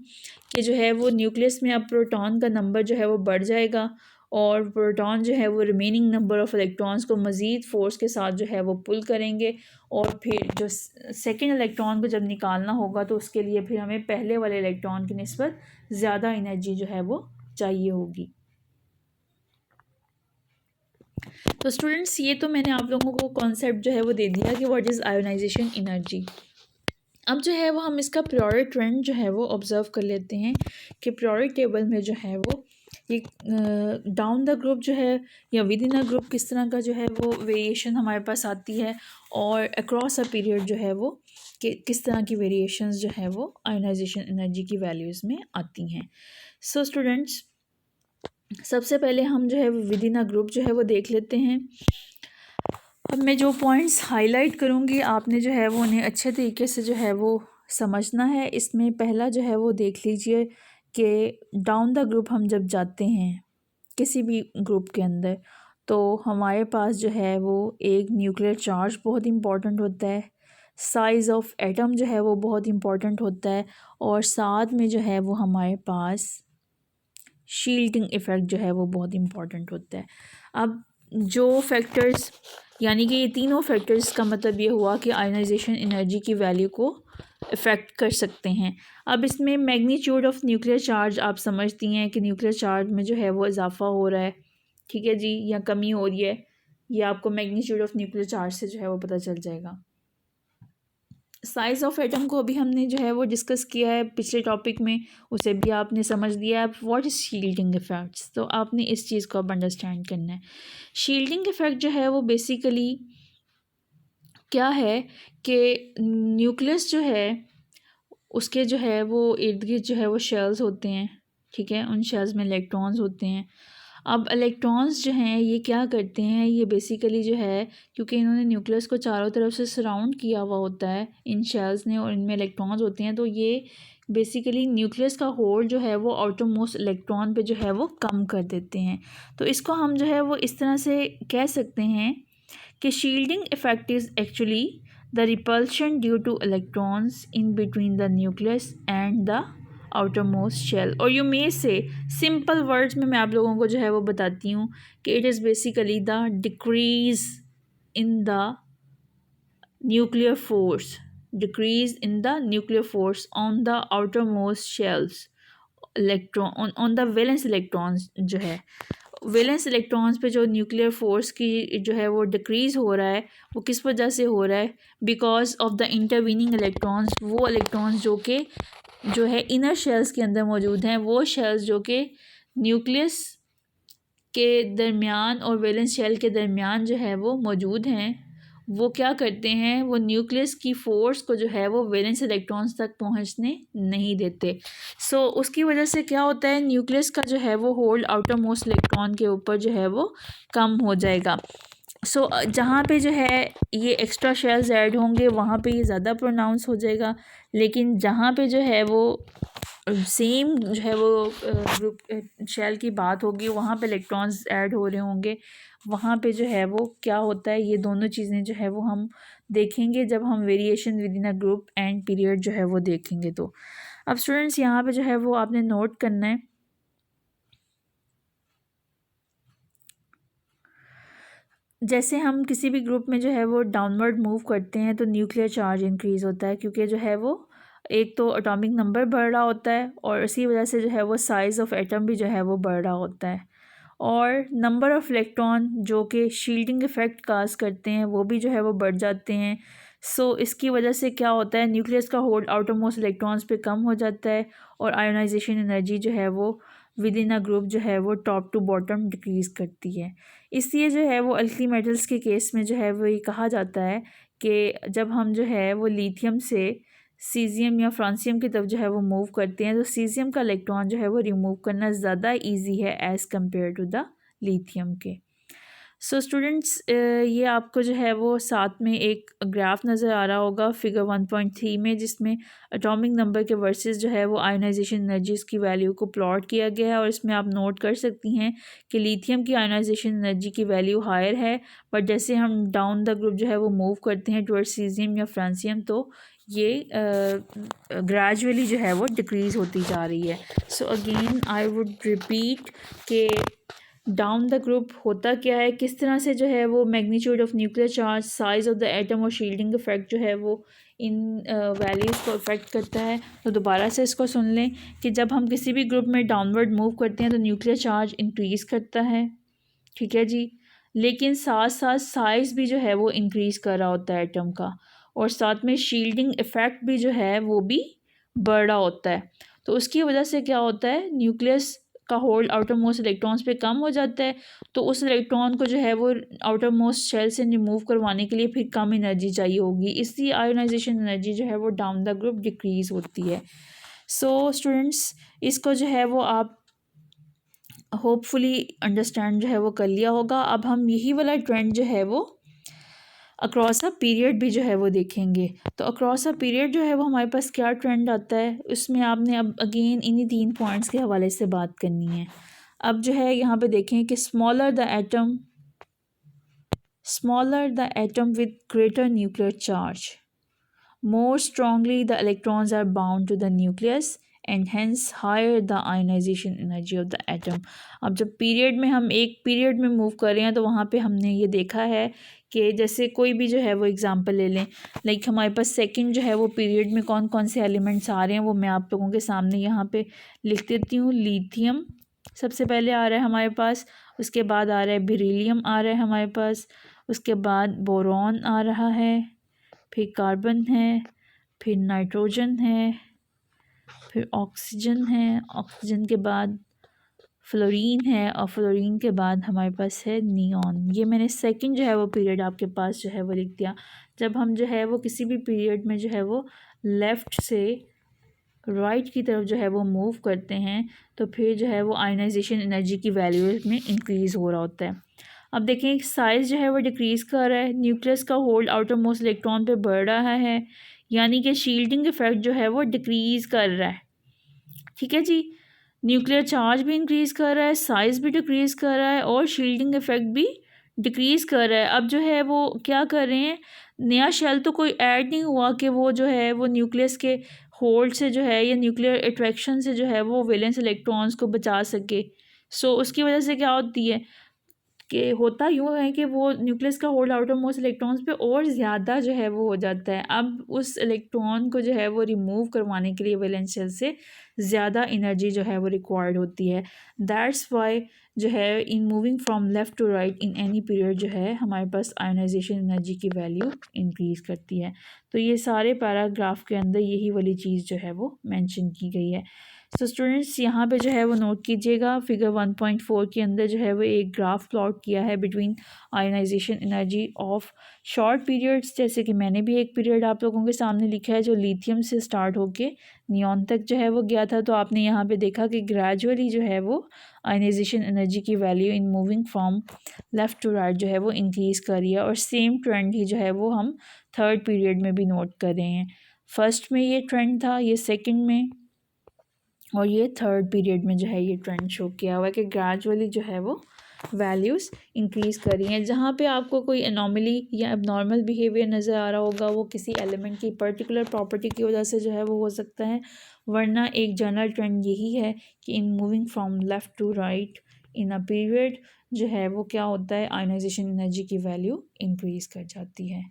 कि जो है वो न्यूक्लियस में अब प्रोटॉन का नंबर जो है वो बढ़ जाएगा और प्रोटॉन जो है वो रिमेनिंग नंबर ऑफ़ इलेक्ट्रॉन्स को मज़ीद फ़ोर्स के साथ जो है वो पुल करेंगे और फिर जो सेकंड इलेक्ट्रॉन को जब निकालना होगा तो उसके लिए फिर हमें पहले वाले इलेक्ट्रॉन की निस्बत ज़्यादा एनर्जी जो है वो चाहिए होगी। तो स्टूडेंट्स ये तो मैंने आप लोगों को कॉन्सेप्ट जो है वो दे दिया कि व्हाट इज़ आयोनाइजेशन एनर्जी। अब जो है वो हम इसका पीरियोडिक ट्रेंड जो है वो ऑब्ज़र्व कर लेते हैं कि पीरियोडिक टेबल में जो है वो ये डाउन द ग्रुप जो है या विद इन अ ग्रुप किस तरह का जो है वो वेरिएशन हमारे पास आती है और अक्रॉस अ पीरियड जो है वो कि किस तरह की वेरिएशंस जो है वो आयोनाइजेशन एनर्जी की वैल्यूज़ में आती हैं। सो स्टूडेंट्स सबसे पहले हम जो है वो विद इन अ ग्रुप जो है वो देख लेते हैं। अब मैं जो पॉइंट्स हाईलाइट करूँगी आपने जो है वो उन्हें अच्छे तरीके से जो है वो समझना है। इसमें पहला जो है वो देख लीजिए कि डाउन द ग्रुप हम जब जाते हैं किसी भी ग्रुप के अंदर तो हमारे पास जो है वो एक न्यूक्लियर चार्ज बहुत इम्पॉर्टेंट होता है, साइज़ ऑफ एटम जो है वो बहुत इम्पॉर्टेंट होता है और साथ में जो है वो हमारे पास शील्डिंग इफ़ेक्ट जो है वो बहुत इम्पॉर्टेंट होता है। अब जो फैक्टर्स यानी कि ये तीनों फैक्टर्स का मतलब ये हुआ कि आयोनाइजेशन एनर्जी की वैल्यू को इफ़ेक्ट कर सकते हैं। अब इसमें मैग्नीट्यूड ऑफ न्यूक्लियर चार्ज आप समझती हैं कि न्यूक्लियर चार्ज में जो है वो इजाफा हो रहा है, ठीक है जी, या कमी हो रही है, ये आपको मैग्नीट्यूड ऑफ न्यूक्लियर चार्ज से जो है वो पता चल जाएगा। साइज़ ऑफ एटम को अभी हमने जो है वो डिस्कस किया है पिछले टॉपिक में, उसे भी आपने समझ लिया है। व्हाट इज़ शील्डिंग इफ़ेक्ट्स, तो आपने इस चीज़ को अब अंडरस्टैंड करना है। शील्डिंग इफ़ेक्ट जो है वो बेसिकली क्या है कि न्यूक्लियस जो है उसके जो है वो इर्द गिर्द जो है वो शेल्स होते हैं, ठीक है, उन शेल्स में इलेक्ट्रॉन्स होते हैं। अब इलेक्ट्रॉन्स जो हैं ये क्या करते हैं, ये बेसिकली जो है क्योंकि इन्होंने न्यूक्लियस को चारों तरफ से सराउंड किया हुआ होता है इन शेल्स ने और इनमें इलेक्ट्रॉन्स होते हैं, तो ये बेसिकली न्यूक्लियस का होल्ड जो है वो आउटरमोस्ट इलेक्ट्रॉन पे जो है वो कम कर देते हैं। तो इसको हम जो है वो इस तरह से कह सकते हैं कि shielding effect is actually the repulsion due to electrons in between the nucleus and the outermost shell. और you may say simple words में मैं आप लोगों को जो है वो बताती हूँ कि it is basically the decrease in the nuclear force, decrease in the nuclear force on the outer most shells electron on the valence electrons जो है वैलेंस इलेक्ट्रॉन्स पे जो न्यूक्लियर फोर्स की जो है वो डिक्रीज़ हो रहा है, वो किस वजह से हो रहा है, because of the intervening electrons. वो इलेक्ट्रॉन्स जो है इनर शेल्स के अंदर मौजूद हैं, वो शेल्स जो कि न्यूक्लियस के दरमियान और वैलेंस शेल के दरमियान जो है वो मौजूद हैं, वो क्या करते हैं, वो न्यूक्लियस की फ़ोर्स को जो है वो वैलेंस इलेक्ट्रॉन्स तक पहुंचने नहीं देते। सो उसकी वजह से क्या होता है, न्यूक्लियस का जो है वो होल्ड आउटर मोस्ट इलेक्ट्रॉन के ऊपर जो है वो कम हो जाएगा। सो जहाँ पे जो है ये एक्स्ट्रा शेल्स ऐड होंगे वहाँ पे ये ज़्यादा प्रोनाउंस हो जाएगा, लेकिन जहाँ पे जो है वो सेम जो है वो ग्रुप शेल की बात होगी वहाँ पे इलेक्ट्रॉन्स ऐड हो रहे होंगे, वहाँ पे जो है वो क्या होता है, ये दोनों चीज़ें जो है वो हम देखेंगे जब हम variation with in a group and period जो है वो देखेंगे। तो अब स्टूडेंट्स यहाँ पे जो है वो आपने नोट करना है, जैसे हम किसी भी ग्रुप में जो है वो डाउनवर्ड मूव करते हैं तो न्यूक्लियर चार्ज इंक्रीज़ होता है, क्योंकि जो है वो एक तो एटॉमिक नंबर बढ़ रहा होता है और इसी वजह से जो है वो साइज़ ऑफ एटम भी जो है वो बढ़ रहा होता है और नंबर ऑफ़ इलेक्ट्रॉन जो कि शील्डिंग इफ़ेक्ट काज करते हैं वो भी जो है वो बढ़ जाते हैं। सो इसकी वजह से क्या होता है, न्यूक्लियस का होल्ड आउटर मोस्ट इलेक्ट्रॉन्स पे कम हो जाता है और आयोनाइजेशन एनर्जी जो है वो विद इन अ ग्रुप जो है वो टॉप टू बॉटम डिक्रीज़ करती है। इसलिए जो है वो अल्कली मेटल्स के केस में जो है वो ये कहा जाता है कि जब हम जो है वो लिथियम से सीज़ियम या फ्रांसियम की तरफ जो है वो मूव करते हैं तो सीज़ियम का इलेक्ट्रॉन जो है वो रिमूव करना ज़्यादा इजी है as compare to the lithium के। सो स्टूडेंट्स ये आपको जो है वो साथ में एक ग्राफ नज़र आ रहा होगा फिगर 1.3 में, जिसमें एटॉमिक नंबर के वर्सेस जो है वो आयनाइजेशन एनर्जीज़ की वैल्यू को प्लॉट किया गया है। और इसमें आप नोट कर सकती हैं कि लिथियम की आयनाइजेशन एनर्जी की वैल्यू हायर है, बट जैसे हम डाउन द ग्रुप जो है वो मूव करते हैं टुवर्ड्स सीज़ियम या फ्रांसियम तो ये ग्रेजुअली जो है वो डिक्रीज़ होती जा रही है। So again I would repeat कि डाउन द ग्रुप होता क्या है, किस तरह से जो है वो magnitude of nuclear charge, size of the atom और शील्डिंग इफेक्ट जो है वो इन वैल्यूज़ को इफेक्ट करता है। तो दोबारा से इसको सुन लें कि जब हम किसी भी ग्रुप में डाउनवर्ड मूव करते हैं तो न्यूक्लियर चार्ज इंक्रीज़ करता है, ठीक है जी, लेकिन साथ साथ साइज़ भी जो है वो इंक्रीज़ कर रहा होता है एटम का, और साथ में शील्डिंग इफ़ेक्ट भी जो है वो भी बढ़ रहा होता है। तो उसकी वजह से क्या होता है, न्यूक्लियस का होल्ड आउटर मोस्ट इलेक्ट्रॉन्स पे कम हो जाता है, तो उस इलेक्ट्रॉन को जो है वो आउटर मोस्ट शेल से रिमूव करवाने के लिए फिर कम एनर्जी चाहिए होगी, इसलिए आयोनाइजेशन एनर्जी जो है वो डाउन द ग्रुप डिक्रीज़ होती है। सो स्टूडेंट्स इसको जो है वो आप होपफुली अंडरस्टैंड जो है वो कर लिया होगा। अब हम यही वाला ट्रेंड जो है वो अक्रॉस अ पीरियड भी जो है वो देखेंगे। तो अक्रॉस अ पीरियड जो है वो हमारे पास क्या ट्रेंड आता है, उसमें आपने अब अगेन इन्हीं 3 पॉइंट्स के हवाले से बात करनी है। अब जो है यहाँ पे देखें कि smaller the atom with greater nuclear charge, more strongly the electrons are bound to the nucleus and hence higher the ionization energy of the atom। अब जब पीरियड में हम एक पीरियड में मूव कर रहे हैं तो वहाँ पे हमने ये देखा है कि जैसे कोई भी जो है वो एग्जांपल ले लें, लाइक हमारे पास सेकंड जो है वो पीरियड में कौन कौन से एलिमेंट्स आ रहे हैं वो मैं आप लोगों के सामने यहाँ पे लिख देती हूँ। लिथियम सबसे पहले आ रहा है हमारे पास, उसके बाद आ रहा है बेरिलियम आ रहा है हमारे पास, उसके बाद बोरॉन आ रहा है, फिर कार्बन है, फिर नाइट्रोजन है, फिर ऑक्सीजन के बाद फ्लोरीन है, और फ्लोरीन के बाद हमारे पास है नियॉन। ये मैंने सेकंड जो है वो पीरियड आपके पास जो है वो लिख दिया। जब हम जो है वो किसी भी पीरियड में जो है वो लेफ़्ट से राइट की तरफ जो है वो मूव करते हैं तो फिर जो है वो आयनाइजेशन एनर्जी की वैल्यू में इंक्रीज़ हो रहा होता है। अब देखें साइज़ जो है वो डिक्रीज़ कर रहा है, न्यूक्लियस का होल्ड आउटर मोस्ट इलेक्ट्रॉन पे बढ़ रहा है, यानी कि शील्डिंग इफेक्ट जो है वो डिक्रीज़ कर रहा है, ठीक है जी। न्यूक्लियर चार्ज भी इंक्रीज़ कर रहा है, साइज़ भी डिक्रीज़ कर रहा है और शील्डिंग इफेक्ट भी डिक्रीज़ कर रहा है। अब जो है वो क्या कर रहे हैं, नया शेल तो कोई ऐड नहीं हुआ कि वो जो है वो न्यूक्लियस के होल्ड से जो है या न्यूक्लियर अट्रैक्शन से जो है वो वैलेंस इलेक्ट्रॉन्स को बचा सके। सो उसकी वजह से क्या होती है कि होता यूँ है कि वो न्यूक्लियस का होल्ड आउटर मोस्ट इलेक्ट्रॉन्स पे और ज़्यादा जो है वो हो जाता है। अब उस इलेक्ट्रॉन को जो है वो रिमूव करवाने के लिए वैलेंस शेल से ज़्यादा एनर्जी जो है वो रिक्वायर्ड होती है। दैट्स वाई जो है in moving from left to right in any period जो है हमारे पास आयोनाइजेशन एनर्जी की वैल्यू इंक्रीज़ करती है। तो ये सारे पैराग्राफ के अंदर यही वाली चीज़ जो है वो मेंशन की गई है। सो स्टूडेंट्स यहाँ पे जो है वो नोट कीजिएगा, फिगर 1.4 के अंदर जो है वो एक ग्राफ प्लॉट किया है between ionisation energy of short periods, जैसे कि मैंने भी एक पीरियड आप लोगों के सामने लिखा है जो लिथियम से स्टार्ट होके नियॉन तक जो है वो गया था। तो आपने यहाँ पे देखा कि ग्रेजुअली जो है वो आयनाइजेशन एनर्जी की value in moving from left to right जो है वो इंक्रीज़ कर रही है, और सेम ट्रेंड ही जो है वो हम थर्ड पीरियड में भी नोट कर रहे हैं। फर्स्ट में ये ट्रेंड था, ये सेकेंड में, और ये थर्ड पीरियड में जो है ये ट्रेंड शो किया हुआ है कि ग्रेजुअली जो है वो वैल्यूज़ इंक्रीज़ कर रही हैं। जहाँ पे आपको कोई एनॉमली या एबनॉर्मल बिहेवियर नज़र आ रहा होगा वो किसी एलिमेंट की पर्टिकुलर प्रॉपर्टी की वजह से जो है वो हो सकता है, वरना एक जनरल ट्रेंड यही है कि in moving from left to right in a period जो है वो क्या होता है, आयनाइजेशन एनर्जी की वैल्यू इंक्रीज़ कर जाती है।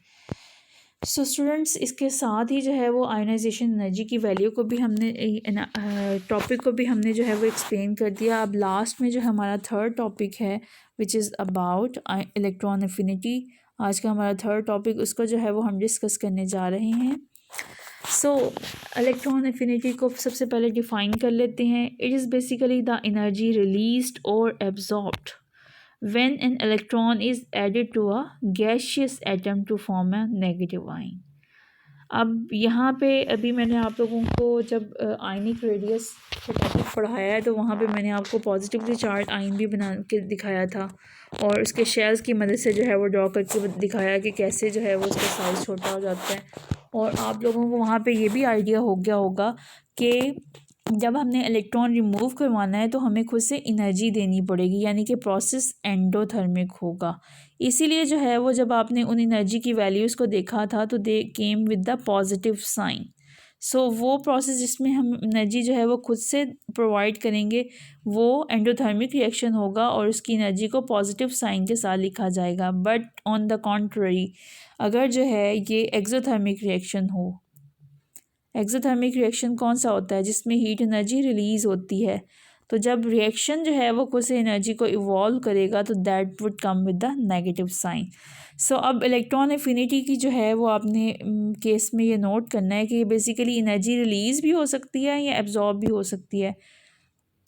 सो स्टूडेंट्स इसके साथ ही जो है वो आयनाइजेशन एनर्जी की वैल्यू को भी हमने टॉपिक को भी हमने जो है वो एक्सप्लेन कर दिया। अब लास्ट में जो हमारा थर्ड टॉपिक है which is about electron affinity, आज का हमारा थर्ड टॉपिक, उसको जो है वो हम डिस्कस करने जा रहे हैं। सो इलेक्ट्रॉन एफिनिटी को सबसे पहले डिफ़ाइन कर लेते हैं. It is basically the energy released और absorbed when an electron is added to a gaseous atom to form a negative ion. अब यहाँ पे अभी मैंने आप लोगों को जब आयनिक रेडियस का टॉपिक पढ़ाया है तो वहाँ पे मैंने आपको पॉजिटिवली चार्ज आयन भी बना के दिखाया था और उसके शेल्स की मदद से जो है वो ड्रॉ करके दिखाया कि कैसे जो है वो उसका साइज़ छोटा हो जाता है. और आप लोगों को वहाँ पे ये भी आइडिया हो गया होगा कि जब हमने इलेक्ट्रॉन रिमूव करवाना है तो हमें खुद से एनर्जी देनी पड़ेगी, यानी कि प्रोसेस एंडोथर्मिक होगा. इसीलिए जो है वो जब आपने उन एनर्जी की वैल्यूज़ को देखा था तो they came with the positive sign. So वो प्रोसेस जिसमें हम एनर्जी जो है वो खुद से प्रोवाइड करेंगे वो एंडोथर्मिक रिएक्शन होगा और उसकी एनर्जी को पॉजिटिव साइन के साथ लिखा जाएगा. बट ऑन द कॉन्ट्ररी अगर जो है ये एक्सोथर्मिक रिएक्शन हो, एक्सोथर्मिक रिएक्शन कौन सा होता है जिसमें हीट एनर्जी रिलीज़ होती है, तो जब रिएक्शन जो है वो खुद से एनर्जी को इवॉल्व करेगा तो that would come with the negative sign. So अब इलेक्ट्रॉन एफिनिटी की जो है वो आपने केस में ये नोट करना है कि बेसिकली एनर्जी रिलीज़ भी हो सकती है या एब्जॉर्ब भी हो सकती है.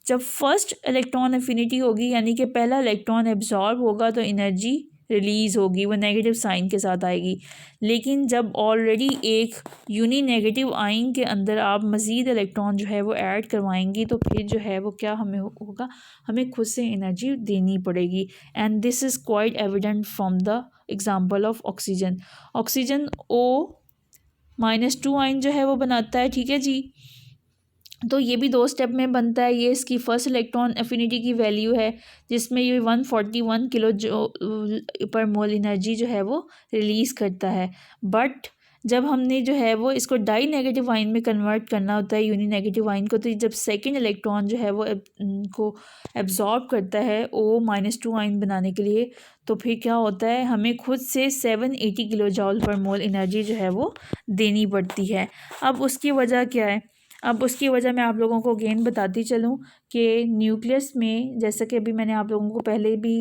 जब फर्स्ट इलेक्ट्रॉन एफिनिटी होगी यानी कि पहला इलेक्ट्रॉन एब्जॉर्ब होगा तो एनर्जी रिलीज़ होगी, वो नेगेटिव साइन के साथ आएगी. लेकिन जब ऑलरेडी एक यूनी नेगेटिव आयन के अंदर आप मज़ीद इलेक्ट्रॉन जो है वो ऐड करवाएंगी तो फिर जो है वो क्या हमें होगा, हमें खुद से एनर्जी देनी पड़ेगी. And this is quite evident from the example of oxygen. Oxygen O-2 ion जो है वो बनाता है, ठीक है जी. तो ये भी 2 स्टेप में बनता है. ये इसकी फ़र्स्ट इलेक्ट्रॉन एफिनिटी की वैल्यू है जिसमें ये 141 किलो जो पर मोल एनर्जी जो है वो रिलीज़ करता है. बट जब हमने जो है वो इसको डाई नेगेटिव आयन में कन्वर्ट करना होता है यूनी नेगेटिव आयन को, तो जब सेकंड इलेक्ट्रॉन जो है वो को एब्जॉर्ब करता है O-2 आयन बनाने के लिए, तो फिर क्या होता है, हमें खुद से 780 किलो जॉल पर मोल एनर्जी जो है वो देनी पड़ती है. अब उसकी वजह क्या है, अब उसकी वजह मैं आप लोगों को अगेन बताती चलूँ कि न्यूक्लियस में, जैसा कि अभी मैंने आप लोगों को पहले भी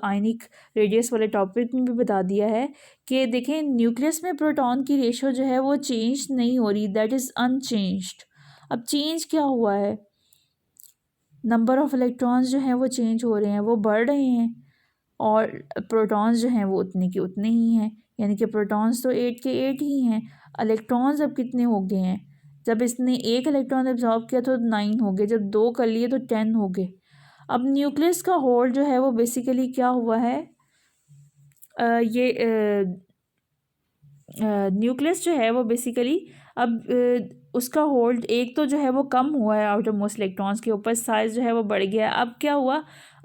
आयनिक रेडियस वाले टॉपिक में भी बता दिया है कि देखें न्यूक्लियस में प्रोटॉन की रेशो जो है वो चेंज नहीं हो रही, दैट इज़ अनचेंज्ड. अब चेंज क्या हुआ है, नंबर ऑफ़ इलेक्ट्रॉन्स जो हैं वो चेंज हो रहे हैं, वो बढ़ रहे हैं और प्रोटॉन्स जो हैं वो उतने के उतने ही हैं, यानी कि प्रोटॉन्स तो 8 के 8 ही हैं. इलेक्ट्रॉन्स अब कितने हो गए हैं, जब इसने 1 इलेक्ट्रॉन एब्जॉर्ब किया तो 9 हो गए, जब 2 कर लिए तो 10 हो गए. अब न्यूक्लियस का होल जो है वो बेसिकली क्या हुआ है, न्यूक्लियस जो है वो बेसिकली अब उसका होल्ड एक तो जो है वो कम हुआ है आउटर मोस्ट इलेक्ट्रॉन्स के ऊपर, साइज़ जो है वो बढ़ गया है. अब क्या हुआ,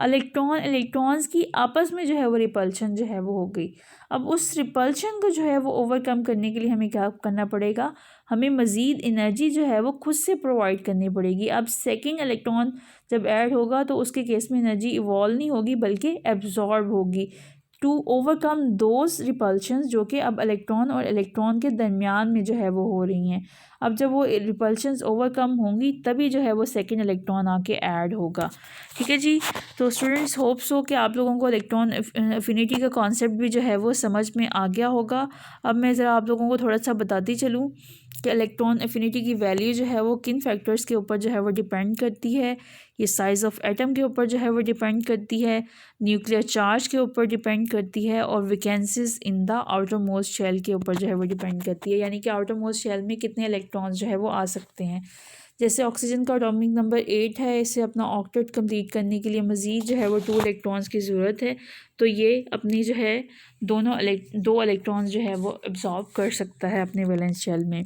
इलेक्ट्रॉन्स की आपस में जो है वो रिपल्शन जो है वो हो गई. अब उस रिपल्शन को जो है वो ओवरकम करने के लिए हमें क्या करना पड़ेगा, हमें मज़ीद एनर्जी जो है वो खुद से प्रोवाइड करनी पड़ेगी. अब सेकंड इलेक्ट्रॉन जब ऐड होगा तो उसके केस में एनर्जी इवॉल्व नहीं होगी बल्कि एब्जॉर्ब होगी टू ओवरकम दोज रिपल्शंस जो कि अब इलेक्ट्रॉन और इलेक्ट्रॉन के दरमियान में जो है वो हो रही हैं. अब जब वो रिपल्शंस ओवरकम होंगी तभी जो है वो सेकंड इलेक्ट्रॉन आके ऐड होगा. ठीक है जी. तो स्टूडेंट्स होप्स हो कि आप लोगों को इलेक्ट्रॉन एफिनिटी का कॉन्सेप्ट भी जो है वो समझ में आ गया होगा. अब मैं ज़रा आप लोगों को थोड़ा सा बताती चलूँ कि इलेक्ट्रॉन एफिनिटी की वैल्यू जो है वो किन फैक्टर्स के ऊपर जो है वो डिपेंड करती है. ये साइज़ ऑफ एटम के ऊपर जो है वो डिपेंड करती है, न्यूक्लियर चार्ज के ऊपर डिपेंड करती है और vacancies in the outermost shell के ऊपर जो है वो डिपेंड करती है, यानी कि आउटर मोस्ट शेल में कितने इलेक्ट्रॉन्स जो है वो आ सकते हैं. जैसे ऑक्सीजन का एटॉमिक नंबर 8 है, इसे अपना ऑक्टेट कंप्लीट करने के लिए मज़ीद जो है वो 2 इलेक्ट्रॉन्स की ज़रूरत है, तो ये अपनी जो है 2 इलेक्ट्रॉन्स जो है वो एब्जॉर्ब कर सकता है अपने वैलेंस शेल में.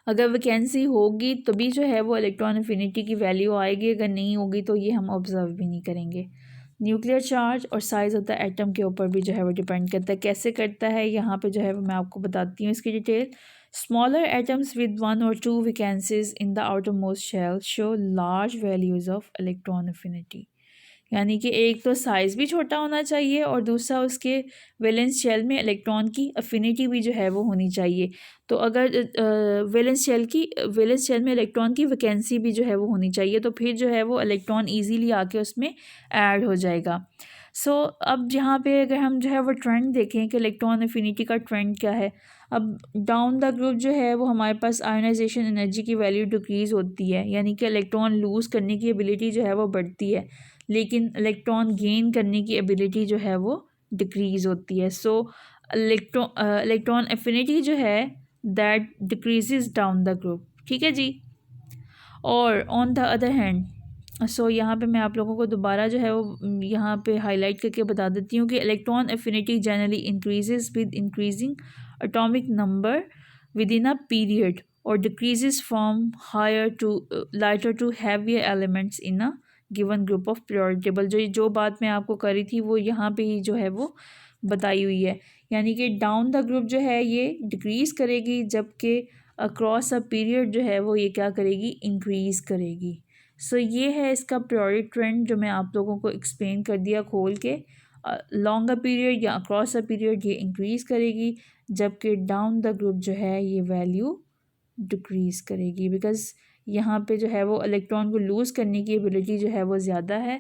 अगर वैकेंसी होगी तभी जो है वो इलेक्ट्रॉन एफिनिटी की वैल्यू आएगी, अगर नहीं होगी तो ये हम ऑब्ज़र्व भी नहीं करेंगे. न्यूक्लियर चार्ज और साइज़ ऑफ द एटम के ऊपर भी जो है वो डिपेंड करता है. कैसे करता है यहाँ पे जो है वो मैं आपको बताती हूँ इसकी detail. Smaller atoms with 1 or 2 vacancies in the outermost shell show large values of electron affinity, यानी कि एक तो साइज़ भी छोटा होना चाहिए और दूसरा उसके वैलेंस शेल में इलेक्ट्रॉन की अफिनिटी भी जो है वो होनी चाहिए. तो अगर वैलेंस शेल में इलेक्ट्रॉन की वैकेंसी भी जो है वो होनी चाहिए तो फिर जो है वो इलेक्ट्रॉन इजीली आके उसमें ऐड हो जाएगा. सो अब यहाँ पे अगर हम जो है वो ट्रेंड देखें कि इलेक्ट्रॉन एफिनिटी का ट्रेंड क्या है, अब डाउन द ग्रुप जो है वो हमारे पास आयोनाइजेशन एनर्जी की वैल्यू डिक्रीज़ होती है, यानी कि इलेक्ट्रॉन लूज़ करने की एबिलिटी जो है वो बढ़ती है, लेकिन इलेक्ट्रॉन गेन करने की एबिलिटी जो है वो डिक्रीज़ होती है। सो इलेक्ट्रॉन एफिनिटी जो है that decreases down the group, ठीक है जी। और ऑन द अदर हैंड यहाँ पे मैं आप लोगों को दोबारा जो है वो यहाँ पे हाईलाइट करके बता देती हूँ कि electron affinity generally increases with increasing atomic number within a period और decreases from higher to lighter to heavier elements in a given group of periodic table. जो बात मैं आपको करी थी वो यहाँ पे ही जो है वो बताई हुई है, यानी कि डाउन द ग्रुप जो है ये डिक्रीज़ करेगी, जबकि अक्रॉस अ पीरियड जो है वो ये क्या करेगी, इंक्रीज़ करेगी। ये है इसका पीरियोडिक ट्रेंड जो मैं आप लोगों को एक्सप्लेन कर दिया खोल के। लॉन्गर पीरियड या अक्रॉस अ पीरियड ये इंक्रीज़ करेगी, जबकि डाउन द ग्रुप जो है ये वैल्यू डिक्रीज़ करेगी, बिकॉज़ यहाँ पे जो है वो इलेक्ट्रॉन को लूज़ करने की एबिलिटी जो है वो ज़्यादा है।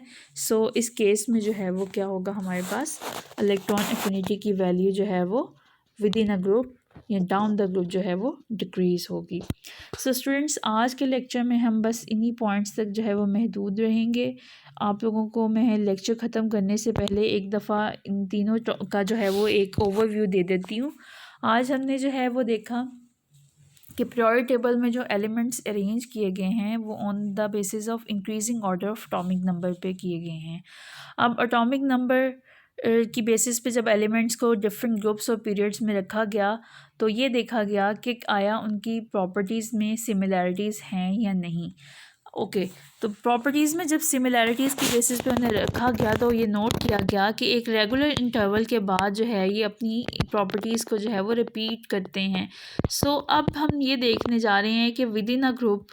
इस केस में जो है वो क्या होगा, हमारे पास इलेक्ट्रॉन एफिनिटी की वैल्यू जो है वो विद इन अ ग्रुप या डाउन द ग्रुप जो है वो डिक्रीज़ होगी। स्टूडेंट्स, आज के लेक्चर में हम बस इन्हीं पॉइंट्स तक जो है वो महदूद रहेंगे। आप लोगों को मैं लेक्चर ख़त्म करने से पहले एक दफ़ा इन तीनों का जो है वो एक ओवरव्यू दे देती हूँ। आज हमने जो है वो देखा कि पीरियोडिक टेबल में जो एलिमेंट्स अरेंज किए गए हैं वो on the basis of increasing order of atomic number पे किए गए हैं। अब एटॉमिक नंबर की बेसिस पे जब एलिमेंट्स को डिफरेंट ग्रुप्स और पीरियड्स में रखा गया तो ये देखा गया कि आया उनकी प्रॉपर्टीज़ में सिमिलैरिटीज़ हैं या नहीं। ओके, तो प्रॉपर्टीज़ में जब सिमिलैरिटीज़ की बेसिस पे उन्हें रखा गया तो ये नोट किया गया कि एक रेगुलर इंटरवल के बाद जो है ये अपनी प्रॉपर्टीज़ को जो है वो रिपीट करते हैं। अब हम ये देखने जा रहे हैं कि विद इन अ ग्रुप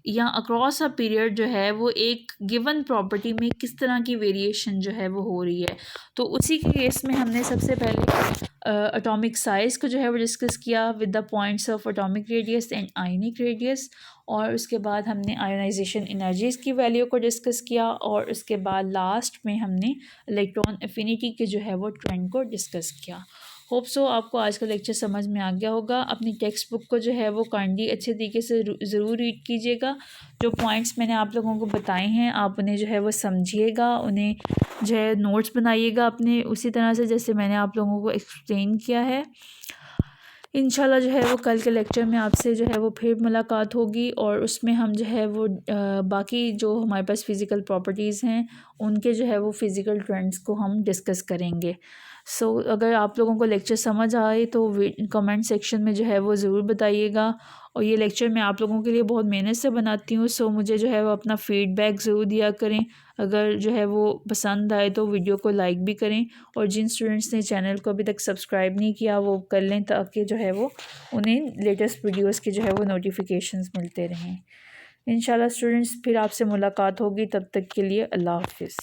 या अक्रॉस अ पीरियड जो है वो एक गिवन प्रॉपर्टी में किस तरह की वेरिएशन जो है वो हो रही है। तो उसी के केस में हमने सबसे पहले एटॉमिक साइज़ को जो है वो डिस्कस किया with the points of atomic radius and ionic radius, और उसके बाद हमने आयोनाइजेशन एनर्जीज़ की वैल्यू को डिस्कस किया, और उसके बाद लास्ट में हमने इलेक्ट्रॉन एफिनिटी के जो है वो ट्रेंड को डिस्कस किया। होप सो आपको आज का लेक्चर समझ में आ गया होगा। अपनी टेक्स्ट बुक को जो है वो काइंडली अच्छे तरीके से ज़रूर रीड कीजिएगा। जो पॉइंट्स मैंने आप लोगों को बताए हैं आप उन्हें जो है वो समझिएगा, उन्हें जो है नोट्स बनाइएगा अपने उसी तरह से जैसे मैंने आप लोगों को एक्सप्लेन किया है। इंशाल्लाह जो है वो कल के लेक्चर में आपसे जो है वो फिर मुलाकात होगी, और उसमें हम जो है वो बाकी जो हमारे पास फ़िज़िकल प्रॉपर्टीज़ हैं उनके जो है वो फ़िज़िकल ट्रेंड्स को हम डिस्कस करेंगे। अगर आप लोगों को लेक्चर समझ आए तो कमेंट सेक्शन में जो है वो ज़रूर बताइएगा, और ये लेक्चर मैं आप लोगों के लिए बहुत मेहनत से बनाती हूँ। मुझे जो है वो अपना फ़ीडबैक ज़रूर दिया करें। अगर जो है वो पसंद आए तो वीडियो को लाइक भी करें, और जिन स्टूडेंट्स ने चैनल को अभी तक सब्सक्राइब नहीं किया वो कर लें, ताकि जो है वो उन्हें लेटेस्ट वीडियोस के जो है वो नोटिफिकेशंस मिलते रहें। इंशाल्लाह स्टूडेंट्स, फिर आपसे मुलाकात होगी, तब तक के लिए अल्लाह हाफ़िज़।